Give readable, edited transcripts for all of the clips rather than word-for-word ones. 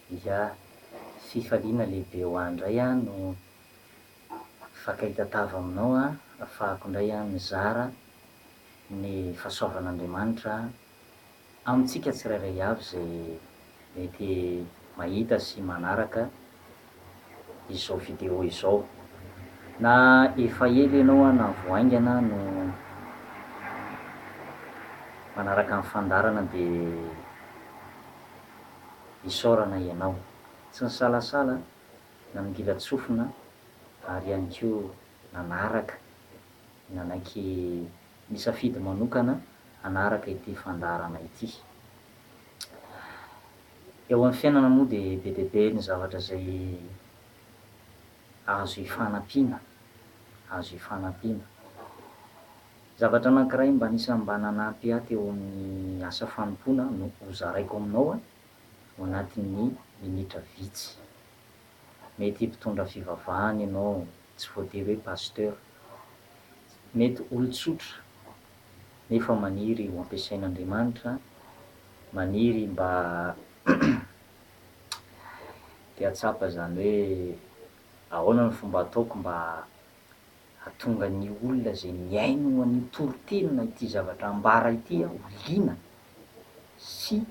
Ia, fifaliana lehibe ho ahy indray a no fakaitatava aminao a, ahafahako indray a mizara ny fahasoavan'Andriamanitra amintsika tsirairay avy zay mety mahita sy manaraka izao vidéo izao. Na efa ela ianao a na vao aingana no manaraka ny fandarana de isaorana ianao, tsy nisalasala na ningila tsofina ary ihany koa nanaraka, nanaiky nisafidy manokana hanaraka ity fandarana ity. Eo amin'ny fiainana moa de be dia be ny zavatra zay azo hifanampiana, azo hifanampiana. Zavatra anankiray mba anisan'ny mba nanampy ahy teo amin'ny asa fanompoana no hozaraiko aminao a, ao anatin'ny minitra vitsy. Mety mpitondra fivavahana ianao, tsy voatery hoe pasteur, mety olon-tsotra nefa maniry ho ampiasain'Andriamanitra, maniry mba te hatsapa zany hoe ahoana ny fomba ataoko mba hahatonga ny olona zay miaino an'io toron-tenina ity zavatra ambara ity a ho liana sy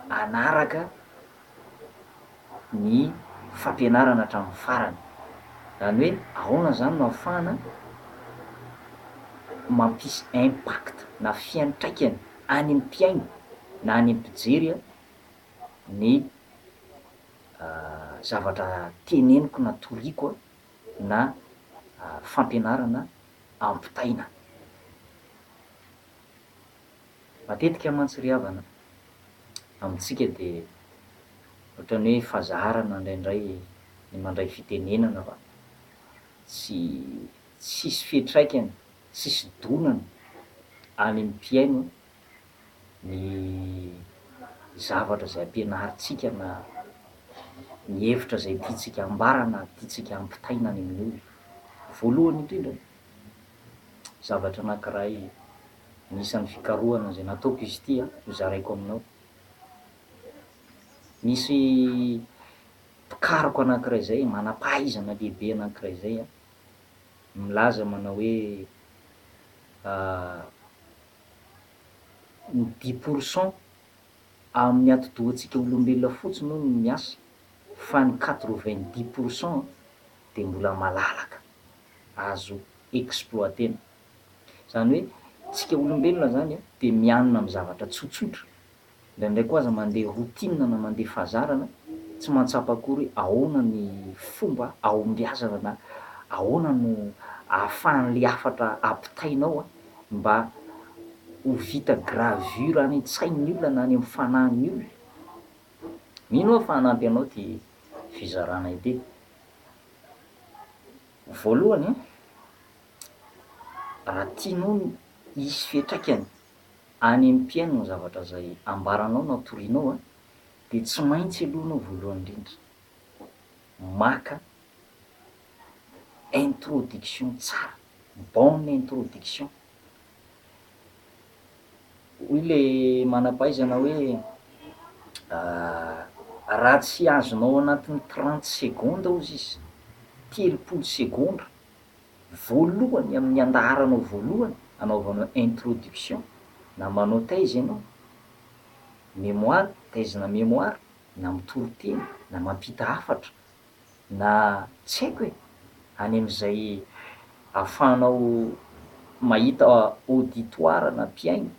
hanaraka ny fampianarana hatramin'ny farany. Zany hoe ahoana zany no ahafahana mampisy impact na fiantraikany any amin'ny mpiaino na any amin'ny mpijery a ny zavatra teneniko na toriako na fampianarana ampitaina. Matetika mantsy ry havana amintsika de ohatran'ny hoe fazarana indraindray ny mandray fitenenana fa tsisy fiantraikany, tsisy donany any amin'ny mpiaino ny zavatra zay ampianarintsika na ny hevitra zay tiantsika hambara na tiantsika hampitaina any amin'ny olona. Voalohany indrindra, zavatra anankiray anisan'ny fikarohana zay nataoko izy ity a hozaraiko aminao. Misy mpikaroka anankiray zay manam-pahaizana lehibe anankiray zay a, milaza manao hoe ny 10% amin'ny ati-dohantsika olombelona fotsiny hono no miasa fa ny 90% de mbola malalaka, azo exploitena. Zany hoe tsika olombelona zany a de mianona am'zavatra tsotsotra, ndraindray koa aza mandeha routine na mandeha fazarana tsy mantsapa akory hoe ahoana ny fomba ahombiazana na ahoana no ahafahan'le hafatra ampitainao a mba ho vita gravure any an-tsain'ny olona na any amin'ny fanahin'ny olona. Mino aho fa hanampy anao ty fizarana ity. Voalohany a, raha tianao hisy fiantraikany any amin'ny mpiaino ny zavatra zay ambaranao na torianao a, de tsy maintsy aloha anao voalohany indrindra maka introduction tsara, bonne introduction. Hoy le manam-pahaizana hoe raha tsy azonao anatin'ny 30 secondes ozy izy, 30 segondra voalohany amin'ny andaharanao voalohany anaovanao introduction na manao taiza ianao, mémoire, taizina mémoire na mitory-tena na mampita hafatra na tsy haiko e, any am'zay ahafahanao mahita auditoire na mpiaino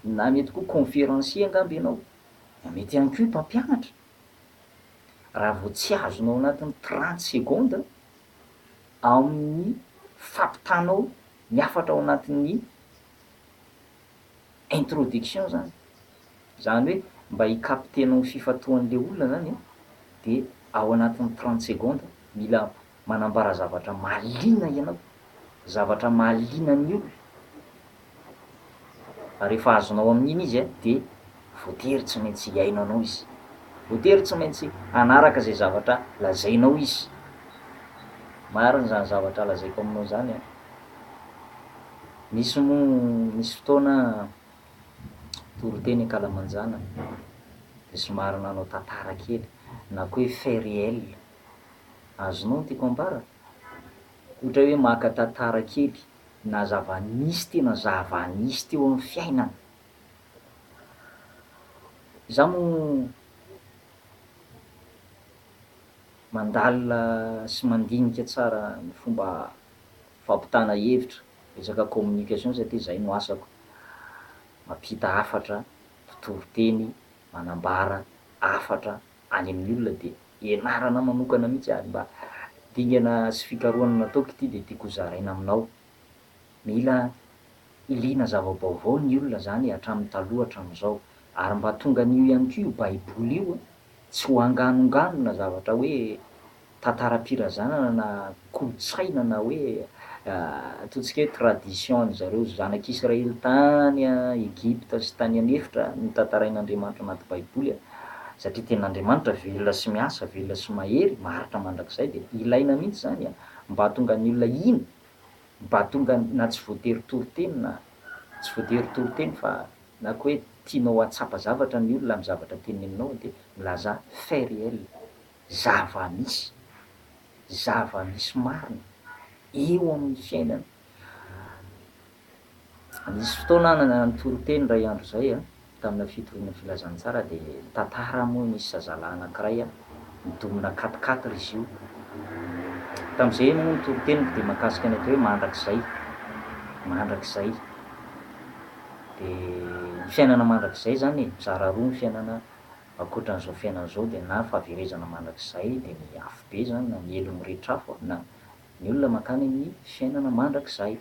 na mety koa conférencier angamba ianao, na mety ihany koa mpampianatra. Raha vao tsy azonao anatin'ny 30 secondes amin'ny fampitanao ny hafatra ao anatin'ny introduction zany, zany hoe mba hikaptenao ny fifantohan'le olona zany a de ao anatin'ny 30 secondes mila manambara zavatra mahaliana ianao, zavatra mahaliana ny olona. Rehefa azonao amin'iny izy a de voatery tsy maintsy hiaino anao izy, voatery tsy maintsy hanaraka zay zavatra lazainao izy. Marina zany zavatra lazaiko aminao zany a. Misy moa misy fotoana tory-teny ankalamanjana de somary nanao tantara kely na koa hoe fait réel, azonao ty compara? Ohatra hoe maka tantara kely na zava-nisy tena zava-nisy teo amin'ny fiainana. Za moa mandalina sy mandinika tsara ny fomba fampitana hevitra, resaka communication satria zay no asako, mampita hafatra, mpitory-teny, manambara hafatra any amin'ny olona de ianarana manokana mihitsy ary mba dingana sy fikarohana nataoko ity de tiako ho zaraina aminao. Mila iliana zava-baovao ny olona zany hatramin'ny taloha hatram'izao ary mba tonga an'io ihany ko io baiboly io tsy ho anganonganona zavatra hoe tantaram-pirazanana na kolotsaina na hoe ataontsika hoe tradition an'zareo zanak'Israely tany Egypte sy tany anefitra notantarain'Andriamanitra anaty baiboly satria tenin'Andriamanitra velona sy miasa, velona sy mahery, maharitra mandrakizay de ilaina mihitsy zany mba hahatonga ny olona iny, mba hahatonga na tsy voatery toriteny na tsy voatery toriteny fa na koa hoe tianao hatsapa zavatra ny olona amin'ny zavatra teneninao de milaza fait réel, zava-misy, zava-misy marina eo amin'ny fiainana. Nisy fotoana aho nanotory-teny ray andro zay tamina fitoriana filazantsara de tantara moa misy zazalahy anankiray nidomina 4x4 izy io. Tam'zay moa nitory-teniko de mahakasika ny atao hoe mandrakizay de ny fiainana mandrakizay zany mizara roa ny fiainana ankoatran'izao fiainana zao de na fahaverezana mandrakizay de ny afo be zany na ny elo mirehitra afo na ny olona mankany amin'ny fiainana mandrakizay.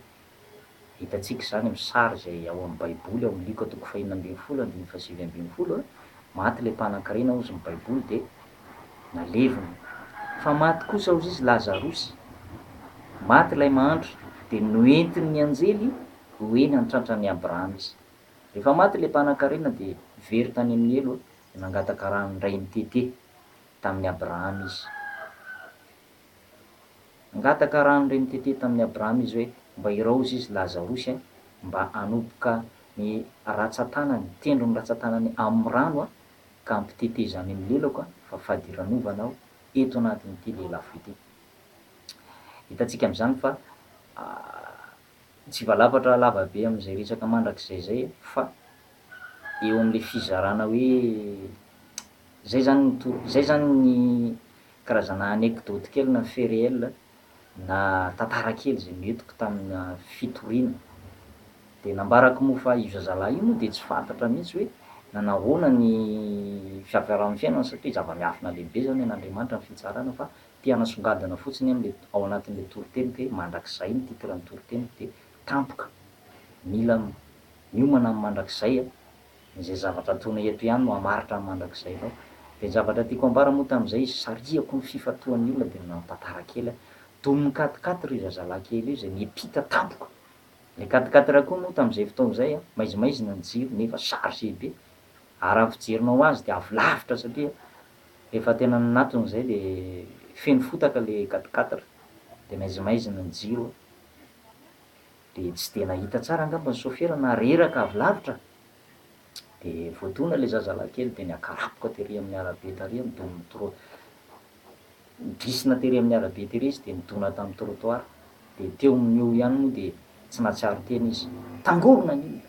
Hitantsika zany amin'ny sary zay ao amin'ny baiboly ao amin'ny Luka 4:27-30 maty le mpanan-karena ozy ny baiboly de naleviny, fa maty kosa ozy izy Lazarosy, maty lay mahantra de noentiny ny anjely hoeny an-trantran'i Abrahama izy. Rehefa maty le mpanan-karena de very tany amin'ny elo de nangataka rano iray nitete tamin'ny Abrahama izy. Nangataka rano iray nitete tamin'ny Abrahama izy hoe mba iraozy izy Lazarosy mba hanomboka ny ratsan-tanany, tendro ny ratsan-tanany amin'ny rano ka ampitetezany amin'ny lelako fa fahadiranova anao eto anatin'ity lelafo ity. Hitantsika am'zany fa tsy voalafatra lava be am'zay resaka mandrakizay zay fa eo am'le fizarana hoe zay zany ny karazana anecdote kely na fait réel na tantara kely zay noentiko tamina fitoriana. De nambarako moa fa io zazalahy io moa de tsy fantatra mihitsy hoe nanahoana ny fiaviaran'ny fiainana satria zava-miafina lehibe zany an'Andriamanitra ny fitsarana fa te hanasongadina fotsiny am'le ao anatin'le toriteny hoe mandrakizay ny titran'ny toriteny de tampoka mila miomana amin'ny mandrakizay zay zavatra ataonao eto ihany no hamaritra ny mandrakizay anao. De ny zavatra tiako ambara moa tam'zay sariako ny fifatoan'ny olona de nanao tantara kely dominy 4x4 io zazalahy kely io zay niampita tampoka. Le 4x4 koa moa tam'zay fotoana zay maizimaizina ny jiro nefa chargé be ary raha fijerinao azy de avy lavitra satria efa tena ninatony zay de feno fotaka le 4x4 de maizimaizina ny jiro de tsy de nahita tsara angamba ny chauffeur na reraka avy lavitra de voadona le zazalahy kely de niakarapoka tery amin'ny arabe tary midoniny drisina tery amin'ny arabe tery izy de midona tamin'ny trottoir de teo amin'io ihany moa de tsy nahatsiaro teny izy, tangorona ny olona.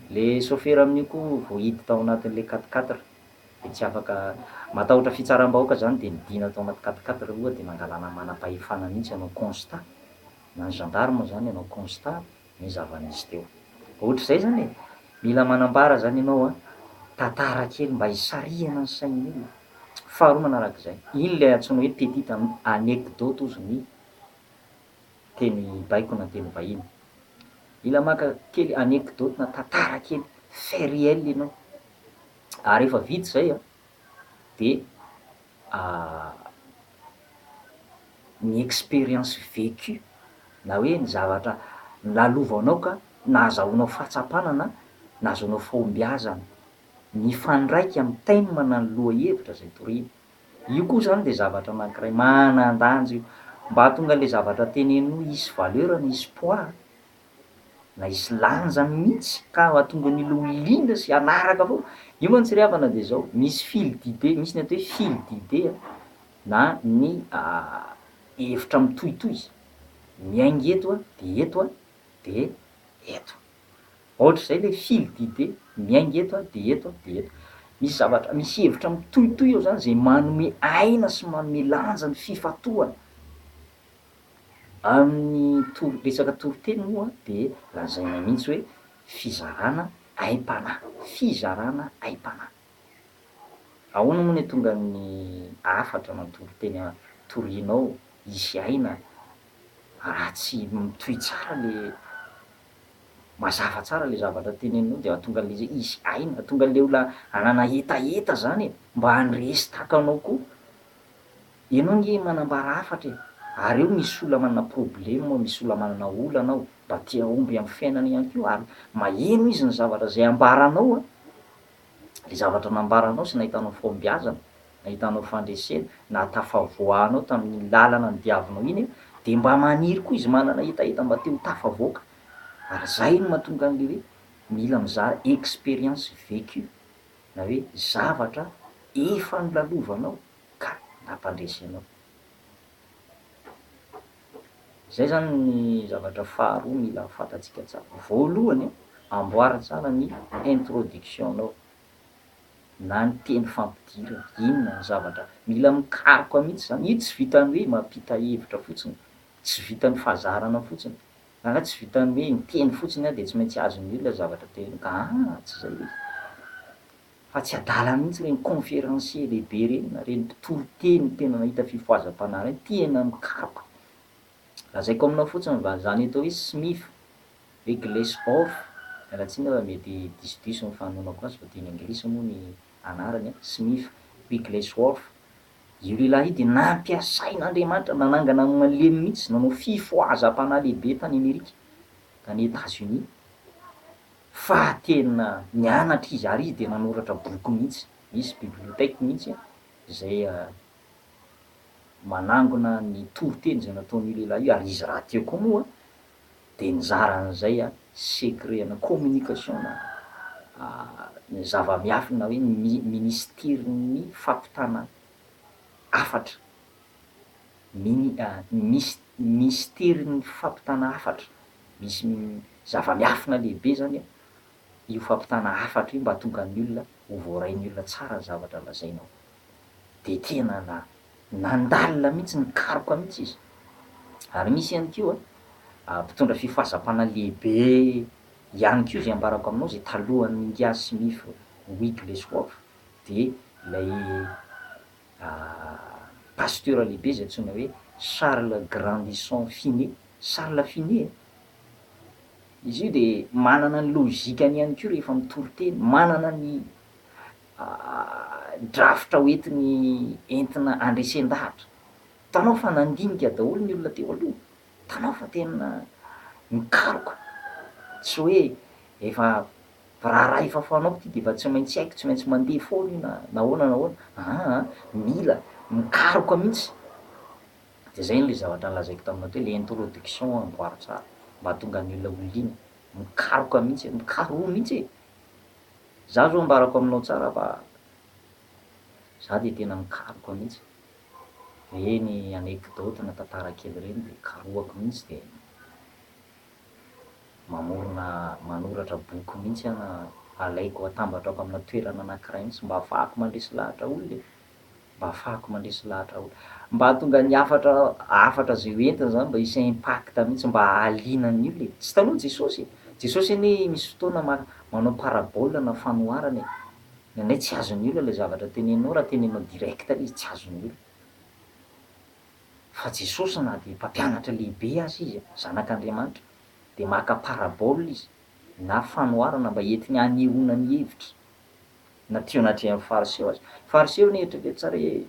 Le chauffeur amin'io koa vao hiditra tao anatin'le 4x4 de tsy afaka matahotra fitsaram-bahoaka zany de nidina tao anaty 4x4 aloha de nangalana manam-pahefana mihitsy hanao constat, na ny gendarme zany hanao constat ny zava-nisy teo. Ohatr'izay zany mila manambara zany ianao tantara kely mba hisarihana ny sain'ny olona. Faharoa manarak'izay, iny le antsoina hoe petite anecdote ozy ny teny baiko na teny vahiny. Mila maka kely anecdote na tantara kely fait réel ianao. Ary rehefa vita zay de ny expérience vécue na hoe ny zavatra lalovanao ka nahazahoanao fahatsapana na nahazoanao fahombiazana, nifandraika am'thème na ny lohahevitra zay toriana. Io koa zany de zavatra anankiray manan-danja io mba hahatonga le zavatra teneninao hisy valeur na hisy poids na hisy lanjany mihitsy ka hahatonga ny olona ho lindra sy hanaraka avao io moa tsy ry havana de zao, misy fil d'idée, misy ny atao hoe fil d'idée na ny hevitra mitohitohy, miainga eto de eto. Ohatra zay le fil d'idée, miainga eto de eto de eto. Misy zavatra misy hevitra mitohitohy eo zany zay manome aina sy manome lanja ny fifantohana. Amin'ny resaka toriteny moa de lazaina mihitsy hoe fizarana aim-panahy, fizarana aim-panahy. Ahoana moa ny atonga ny hafatra manotoriteny torianao hisy aina raha tsy mitohy tsara le mazava tsara le zavatra teneninao de ahatonga an'le izy hisy aina, ahatonga an'le olona anana hetaheta zany e, mba handresy tahaka anao koa. Ianao nge manambara hafatra e, ary eo misy olona manana problème, misy olona manana olana ao, mba te hahomby amin'ny fiainany ihany koa ary maheno izy ny zavatra zay ambaranao le zavatra nambaranao sy nahitanao fahombiazana, nahitanao fandresena, na tafavoahanao tamin'ny làlana nidiavinao iny de mba maniry koa izy manana hetaheta mba te ho tafavoaka. Ary zay no mahatonga an'le hoe mila mizaha expérience vécue na hoe zavatra efa nolalovanao ka nampandresy anao. Zay zany ny zavatra faharoa mila fantatsika tsara. Voalohany amboara tsara ny introduction-nao na ny teny fampidirana, inona ny zavatra mila mikaroka mihitsy zany, io tsy vitan'ny hoe mampita hevitra fotsiny, tsy vitan'ny fahazarana fotsiny, na tsy vitan'ny hoe miteny fotsiny de tsy maintsy azon'ny olona zavatra teneniko, tsy zay izy. Fa tsy adala mihitsy reny conférencier lehibe reny na reny mpitori-teny tena nahita fifohazam-panahy reny, tena mikaroka. Lazaiko aminao fotsiny zany atao hoe Smith Wigglesworth, miala tsiny aho mety disodiso ny fanoonako azy fa teny anglisy moa ny anarany Smith Wigglesworth. Io lehilahy io de nampiasain'Andriamanitra, nanangana malemy mihitsy, nanao fifohazam-panahy lehibe tany Amerika, tany États-Unis, fa tena nianatra izy ary izy de nanoratra boky mihitsy, misy bibliotèque mihitsy zay manangona ny toriteny zay nataon'io lehilahy io, ary izy raha teo koa moa de nizara an'zay secret na communication na ny zava-miafina na hoe ministerin'ny fampitana hafatra, misterin'ny fampitana hafatra, misy zava-miafina lehibe zany io fampitana hafatra io mba hahatonga ny olona ho voarain'ny olona tsara ny zavatra lazainao. De tena nandalina mihitsy, nikaroka mihitsy izy. Ary misy ihany koa mpitondra fifahazam-panahy lehibe ihany koa zay ambarako aminao zay talohan'ny India Smith Wigglesworth de lay pasteur lehibe zay antsoina hoe Charles Grandison Finet, Charles Finet izy io de manana ny lôzikany ihany koa rehefa mitory-teny, manana ny drafitra hoentiny entina andresen-dahatra. Hitanao fa nandinika daholo ny olona teo aloha, hitanao fa tena mikaroka, tsy hoe efa raharaha efa fanaoko ty de efa tsy maintsy haiko, tsy maintsy mandeha foana io na nahoana, mila mikaroka mihitsy. De zay le zavatra nolazaiko taminao teo, le introduction amboary tsara mba hahatonga ny olona ho liana, mikaroka mihitsy, mikaroha mihitsy e. Za zao ambarako aminao tsara fa za de tena mikaroka mihitsy, reny anecdote na tantara kely reny de karohako mihitsy de manoratra boky mihitsy aho na alaiko atambatrako amina toerana anankiray mihitsy mba ahafahako mandresy lahatra olona e, mba ahafahako mandresy lahatra olona, mba hahatonga ny hafatra zay hoentina zany mba hisy impact mihitsy, mba ahalianan'ny olona e. Tsy hitanao Jesosy, Jesosy anie misy fotoana manao parabole na fanoharana e, nendray tsy azon'ny olona le zavatra teneninao raha teneninao direct le izy tsy azon'ny olona. Fa Jesosy na de mpampianatra lehibe aza izy, zanak'Andriamanitra, de maka parabole izy na fanoharana mba entiny hanehoana ny hevitra na teo anatrehan'ny fariseo azy. Fariseo anie eritrereto tsara hoe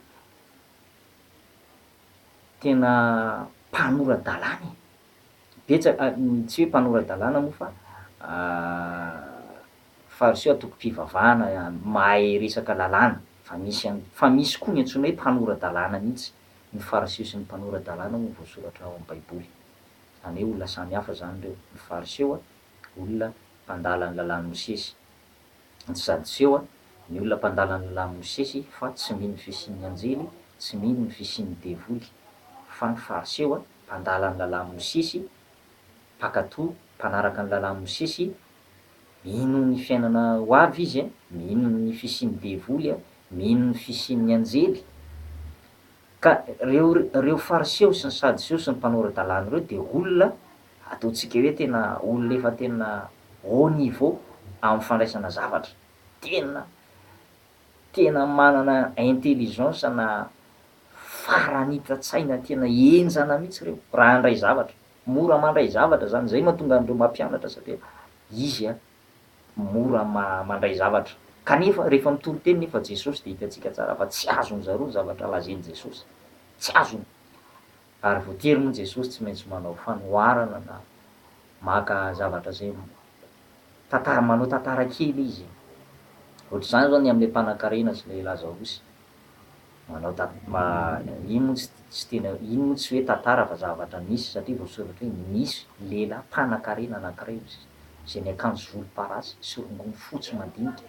tena mpanorandalàna e, betsaka tsy hoe mpanorandalàna moa fa fariseo atoko-pivavahana, mahay resaka lalàna, fa misy koa ny antsoina hoe mpanoradalàna mihitsy. Ny fariseo sy ny mpanoradalàna moa voasoratra ao am-baiboly, zany hoe olona samy hafa zany reo. Ny fariseo olona mpandala ny lalàn'i Mosesy, ny sadoseo ny olona mpandala ny lamosesy fa tsy mino fisian'ny anjely, tsy mino ny fisian'ny devoly fa ny fariseho mpandala ny lamosesy, mpakatoa mpanaraka ny lamosesy, mino ny fiainana ho avy izy mino ny fisian'ny devoly mino ny fisian'ny anjely. Ka reo fariseho sy ny sadiseo sy ny mpanora-dalàna reo de olona ataontsika hoe tena olona efa tena haut niveau amin'ny fandraisana zavatra, tena manana intelligence na farany hita-tsaina tena henjana mihitsy reo raha handray zavatra, mora mandray zavatra zany, zay mahatonga andreo mampianatra satria izy mora mandray zavatra. Kanefa rehefa mitoro-teny nefa Jesosy de hitantsika tsara fa tsy azony zareo ny zavatra lazainy Jesosy, tsy azony. Ary voatery moa Jesosy tsy maintsy manao fanoharana na maka zavatra zay manao tantara kely izy. Ohatr'izany zao ny am'le mpanan-karena sy le Lazarosy, manao ino moa tsy tena ino moa tsy hoe tantara fa zavatra nisy satria voasoratra hoe nisy lehilahy mpanan-karena anankiray zay niakanjo volomparasy sy rongony fotsy madinika,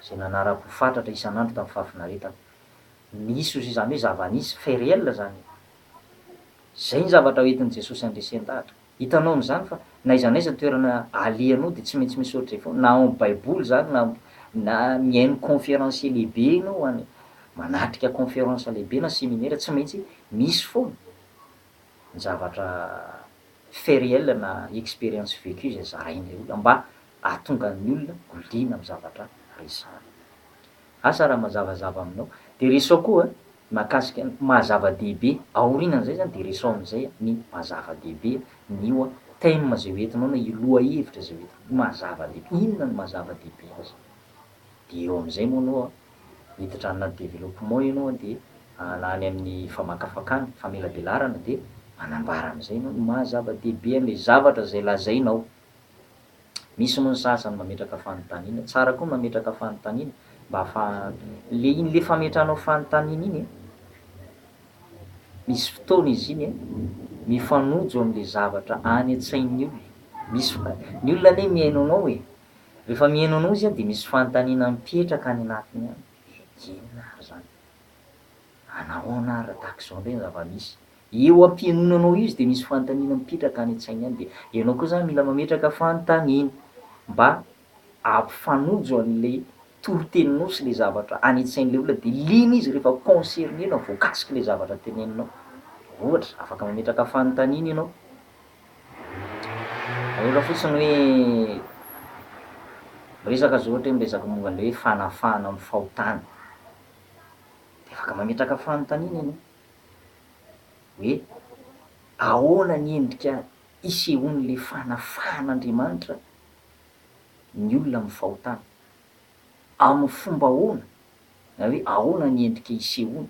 zay nanara-pofatratra isan'andro tamin'ny fahafinaretana. Nisy hozy zany hoe zava-nisy fait réel zany. Zay ny zavatra hoentin'i Jesosy andresen-dahatra. Hitanao am'zany fa na aiza n'aiza toerana alehanao de tsy maintsy misy ohatry zay foana, na ao am'baiboly zany na mihaino conférencier lehibe ianao manatrika conférence lehibe na séminaire tsy maintsy misy foana ny zavatra fait réel na expérience vécue zay zarain'le olona mba ahatonga ny olona ho liana amin'ny zavatra resahana. Asa raha mazavazava aminao de resao koa mahakasika mahazava-dehibe aorianan'izay zany de resao am'zay ny mahazava-dehibe ny thème zay hoentinao na lohahevitra zay hoentinao mahazava-dehibe, inona ny mahazava-dehibe azy? De eo am'zay moa anao hiditra anaty développement ianao de na any amin'ny famakafakana, famelabelarana de manambara am'zay ianao ny mahazava-dehibe an'le zavatra zay lazainao. Misy moa ny sasany mametraka fanontaniana, tsara koa mametraka fanontaniana mba le fametranao fanontaniana iny misy fotoana izy iny mifanojo am'le zavatra any an-tsain'ny olona. Misy ny olona anie mihaino anao rehefa mihaino anao izy de misy fanontaniana mipetraka any anatiny any. Inona ary zany? Anahoana ary tahak'izao ndray ny zava-misy? Eo am-pianonanao izy de misy fanontaniana mipetraka any an-tsainy any de ianao koa zany mila mametraka fanontaniana mba ampifanojo an'le toro-teninao sy le zavatra any an-tsain'le olona de liana izy rehefa concerné na voakasiky le zavatra teneninao. Ohatra afaka mametraka fanontaniana ianao, ohatra fotsiny hoe miresaka zao ohatra hoe miresaka momba an'le hoe fanafahana amin'ny fahotana de afaka mametraka fanontaniana ianao hoe ahoana ny endrika isehoan'le fanafahan'Andriamanitra ny olona amin'ny fahotana, amin'ny fomba ahoana na hoe ahoana ny endrika isehoany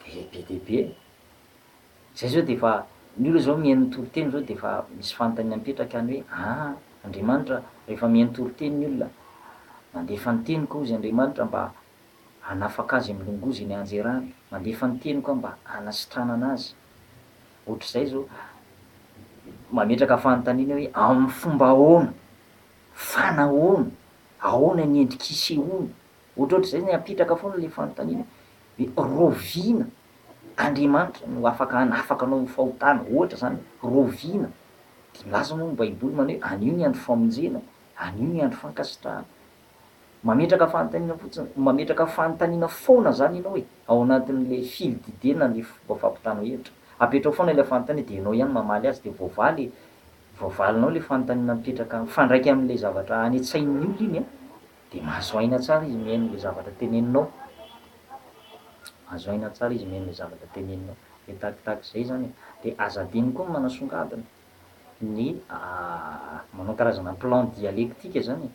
de be de be. Zay zao de efa ny olona zao mihaino toro-teny zao de efa misy fanontaniana mipetraka any hoe Andriamanitra rehefa mihaino toro-teny ny olona mandefa ny teniko hozy Andriamanitra mba hanafaka azy amin'ny longozy ny anjerany, mandefa ny teniko aho mba hanasitrana anazy. Ohatr'izay zao mametraka fanontaniana hoe amin'ny fomba ahoana, fanahoana, ahoana ny endrika isehoany. Ohatrohatr'izay ny apetraka foana le fanontaniana hoe roviana Andriamanitra no afaka hanafaka anao amin'ny fahotana, ohatra zany roviana. De milaza moa ny baiboly manao hoe anio ny andro famonjena, anio ny andro fankasitrahana. Mametraka fanontaniana fotsiny, mametraka fanontaniana foana zany ianao ao anatin'le fil d'idée na le fomba fampitanao hevitra. Apetrao foana le fanontaniana de ianao ihany mamaly azy de voavalinao le fanontaniana mipetraka mifandraika am'le zavatra any an-tsain'ny olona iny de mahazo aina tsara izy mihaino le zavatra teneninao. Mahazo aina tsara izy mihaino le zavatra teneninao. De tahak'izay zany de aza adiny koa ny manasongadina ny manao karazana plan dialectique zany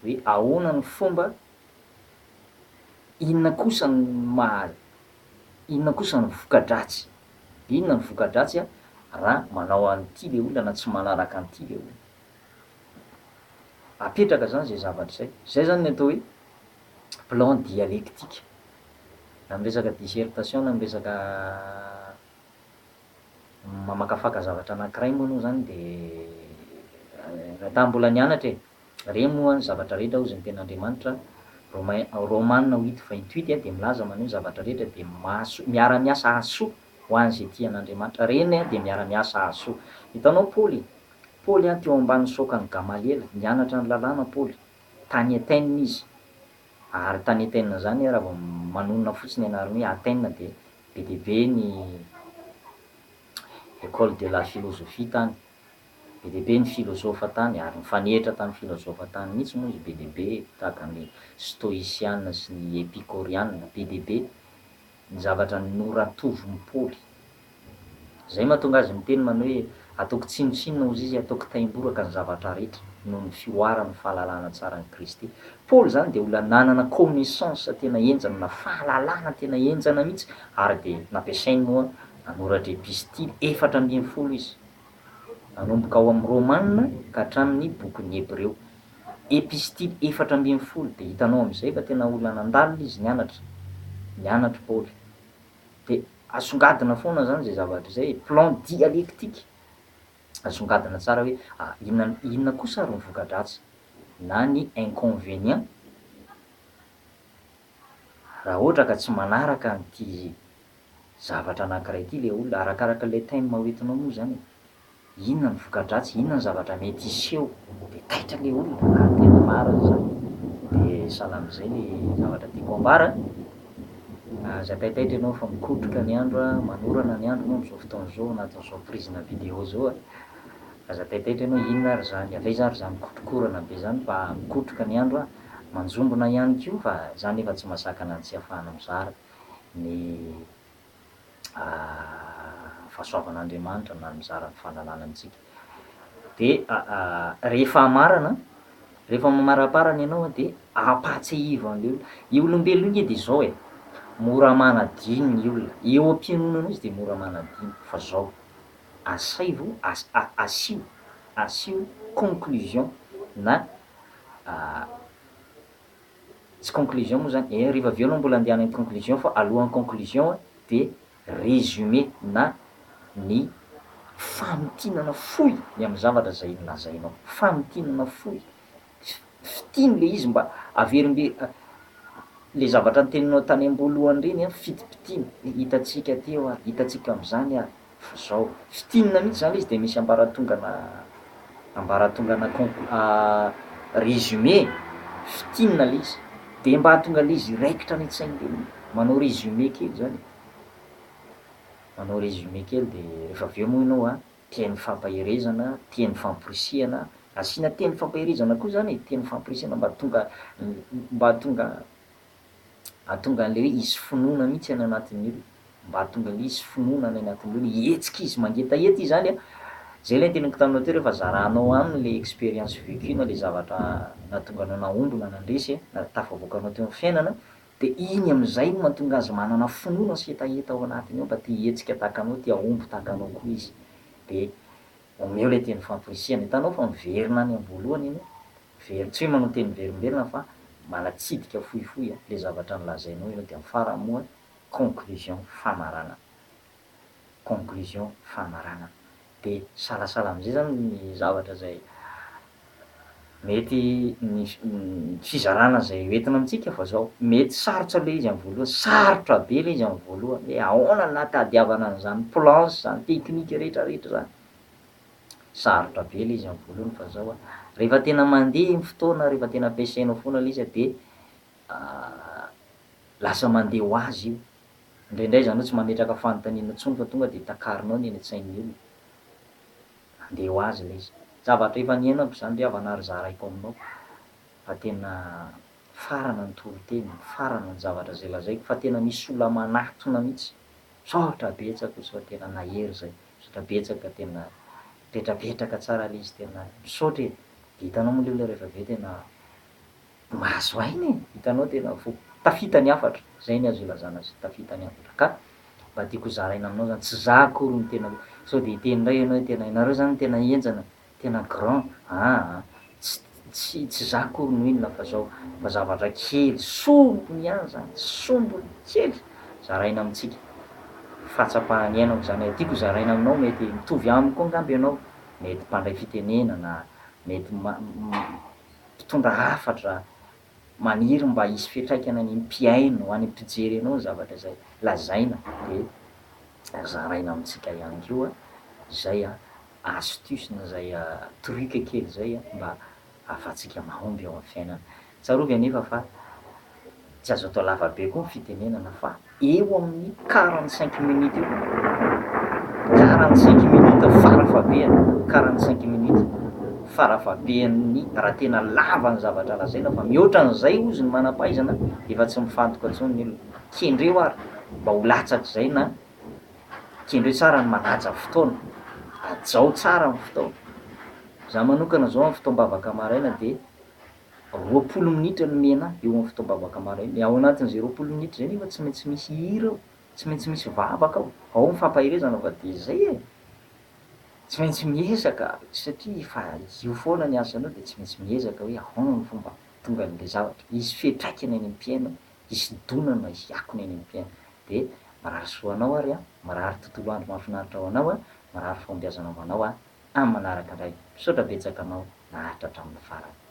hoe ahoana ny fomba, inona kosa ny voka-dratsy, inona ny voka-dratsy raha manao an'ity le olona na tsy manaraka an'ity le olona. Apetraka zany zay zavatra zay, zay zany ny atao hoe plan dialectique. Na miresaka dissertation na miresaka mamakafaka zavatra anankiray moa anao zany de raha ta mbola nianatra reny moa ny zavatra rehetra hozy ny tenin'Andriamanitra Romaine 8:28 de milaza maneho zavatra rehetra de miara-miasa hasoa ho an'zay tian'Andriamanitra, reny de miara-miasa hasoa. Hitanao Paoly teo ambany saokan'i Gamaliel, nianatra ny lalàna Paoly, tany Athènes izy, ary tany Athènes zany raha vao manonona fotsiny ianarana hoe Athènes de be dia be ny école de la philosophie tany, be dia be ny philosophe tany ary mifanehitra tamin'ny philosophe tany mihitsy moa izy, be dia be tahaka ny stoïcienne sy ny épicurienne, be dia be ny zavatra noratovon'i Paoly. Zay mahatonga azy miteny manao hoe ataoko tsinotsinona ozy izy, ataoko taimboraka ny zavatra rehetra noho ny fioarany fahalalana tsara ny Kristy. Paoly zany de olona nanana connaissance tena henjana, na fahalalana tena henjana mihitsy, ary de nampiasainy moa nanoratra epistily 400 izy, nanomboka ao amin'ny Romaina ka hatramin'ny bokin'ny Hébreo, epistily 400. De hitanao am'zay fa tena olona nandalina izy, nianatra Paoly. De asongadina foana zany zay zavatra zay, plan dialectique, asongadina tsara hoe inona kosa ary ny voka-dratsy na ny inconvénient raha ohatra ka tsy manaraka an'ity zavatra anankiray ity le olona, arakaraka le thème hoentinao moa zany, inona ny voka-dratsy, inona ny zavatra mety hiseho, de taitra le olona, tena marina zany. De sahala am'zay le zavatra tiako ambara, aza taitaitra ianao fa mikotroka ny andro a, manorana ny andro moa am'zao fotoana zao anatin'zao prizina vidéo zao a, aza taitaitra ianao inona ary zany, alaiza ary zany mikotrokorana be zany fa mikotroka ny andro a, manjombona ihany koa fa zany efa tsy mahasaka anany tsy ahafahana mizara ny fahasoavan'Andriamanitra na mizara ny fahalalana antsika. De rehefa hamarana, rehefa mamaraparana ianao de ampatsiahivo an'le olona. Io olombelona io nge de zao e, mora manadino ny olona, eo am-pianonana izy de mora manadino, fa zao asaivo asio conclusion na tsy conclusion moa zany, rehefa avy eo anao mbola andeha hagnano conclusion fa alohan'ny conclusion de résumé na ny fanotinana fohy amin'ny zavatra zay nolazainao, fanotinana fohy, fitiny le izy mba le zavatra noteninao tany am-boalohany reny a, fitipitiny, hitatsika teo ary hitatsika am'zany ary fa zao, fitinina mihitsy zany izy de misy ambaratongana résumé, fitinina le izy de mba hahatonga le izy iraikitra any an-tsainy le olona, manao résumé kely zany, manao résumé kely de rehefa avy eo moa ianao a, teny fampaherezana, teny famporisihana, asiana teny fampaherezana koa zany e, teny famporisihana mba hahatonga an'le hoe hisy finoana mihitsy any anatin'ny olona, mba hahatonga an'le izy finoana any anatin'ny olona, hihetsika izy mangetaheta izy zany a. Zay le teneniko taminao teo rehefa zaranao aminy le expérience vécue na le zavatra nahatonga anao naombona nandresy na tafavoakanao teo amin'ny fiainana, de iny am'zay no mahatonga azy manana finoana sy hetaheta ao anatiny ao mba te hihetsika tahaka anao, te hahomby tahaka anao koa izy. De omeo le teny famporisihana, hitanao fa miverina any am-voalohany iny, tsy hoe manao teny verimberina fa manatsidika fohifohy a le zavatra nolazainao ianao, de am'farany moa conclusion famarana. De sahasahala am'zay zany ny zavatra zay mety ny fizarana zay hoentina amintsika fa zao, mety sarotra le izy am'voalohany, sarotra be le izy am'voalohany hoe ahoana nahatadiavana an'zany planche zany teknika rehetrarehetra zany, sarotra be le izy am'voalohany fa zao a rehefa tena mandeha iny fotoana, rehefa tena ampiasainao foana le izy a de lasa mandeha ho azy io, indraindray zany hoe tsy mametraka fanontaniana intsony fa tonga de takarinao ny eny an-tsain'ny olona, andeha ho azy le izy. Zavatra efa niainako zany re avy nahary zaraiko aminao, fa tena farana ny toroteny, farana ny zavatra zay lazaiko, fa tena misy olona manatona mihitsy, misaotra betsaka ozy fa tena nahery zay, misaotra betsaka tena petrapetraka tsara le izy, tena misaotra e. De hitanao moa le olona rehefa avy eo tena mahazo aina e, hitanao tena tafita ny hafatra, zay ny azo ilazana azy, tafita ny hafatra. Ka mba tiako zaraina aminao zany, tsy za akory no tena sao de hiteny ndray ianao hoe tena ianareo zany tena henjana, tena grand, tsy za akory no inona fa zao mba zavatra kely, sombiny ihany zany, sombiny kely zaraina amintsika, fahatsapahany iainako zany, tiako zaraina aminao mety mitovy amiko koa angamba ianao, mety mpandray fitenena na mety mpitondra hafatra maniry mba hisy fiantraikany any mpiaino ho any mpijery anao zavatra zay lazaina de zaraina amintsika ihany koa zay astuce na zay truc kely zay mba ahafahantsika mahomby eo amin'ny fiainana. Tsarovy anefa fa tsy azo atao lavabe koa ny fitenenana fa eo amin'ny 45 minutes eo, 45 minutes farafahabeny, 45 minutes farafahaben'ny raha tena lava ny zavatra lazaina fa mihoatra an'izay ozy ny manam-pahaizana efa tsy mifantoka intsony ny olona. Kendreo ary mba ho latsak'izay na kendreo tsara ny manaja fotoana, ajao tsara ny fotoana. Za manokana zao amin'ny fotoam-bavaka maraina de 20 minitra no omena eo amin'ny fotoam-bavaka maraina, ao anatin'zay 20 minitra zay nefa tsy maintsy misy hira ao, tsy maintsy misy vavaka ao mifampahirezana fa de zay e, tsy maintsy miezaka satria fa io foana ny asanao de tsy maintsy miezaka hoe ahoana ny fomba tonga an'le zavatra, hisy fiantraikany any am-piaina, hisy donana hiakony any am-piaina de marary soanao ary marary tontolo andro mahafinaritra ho anao marary fombiazana ho anao amin'ny manaraka indray. Misaotra betsaka anao naharitra hatramin'ny farany.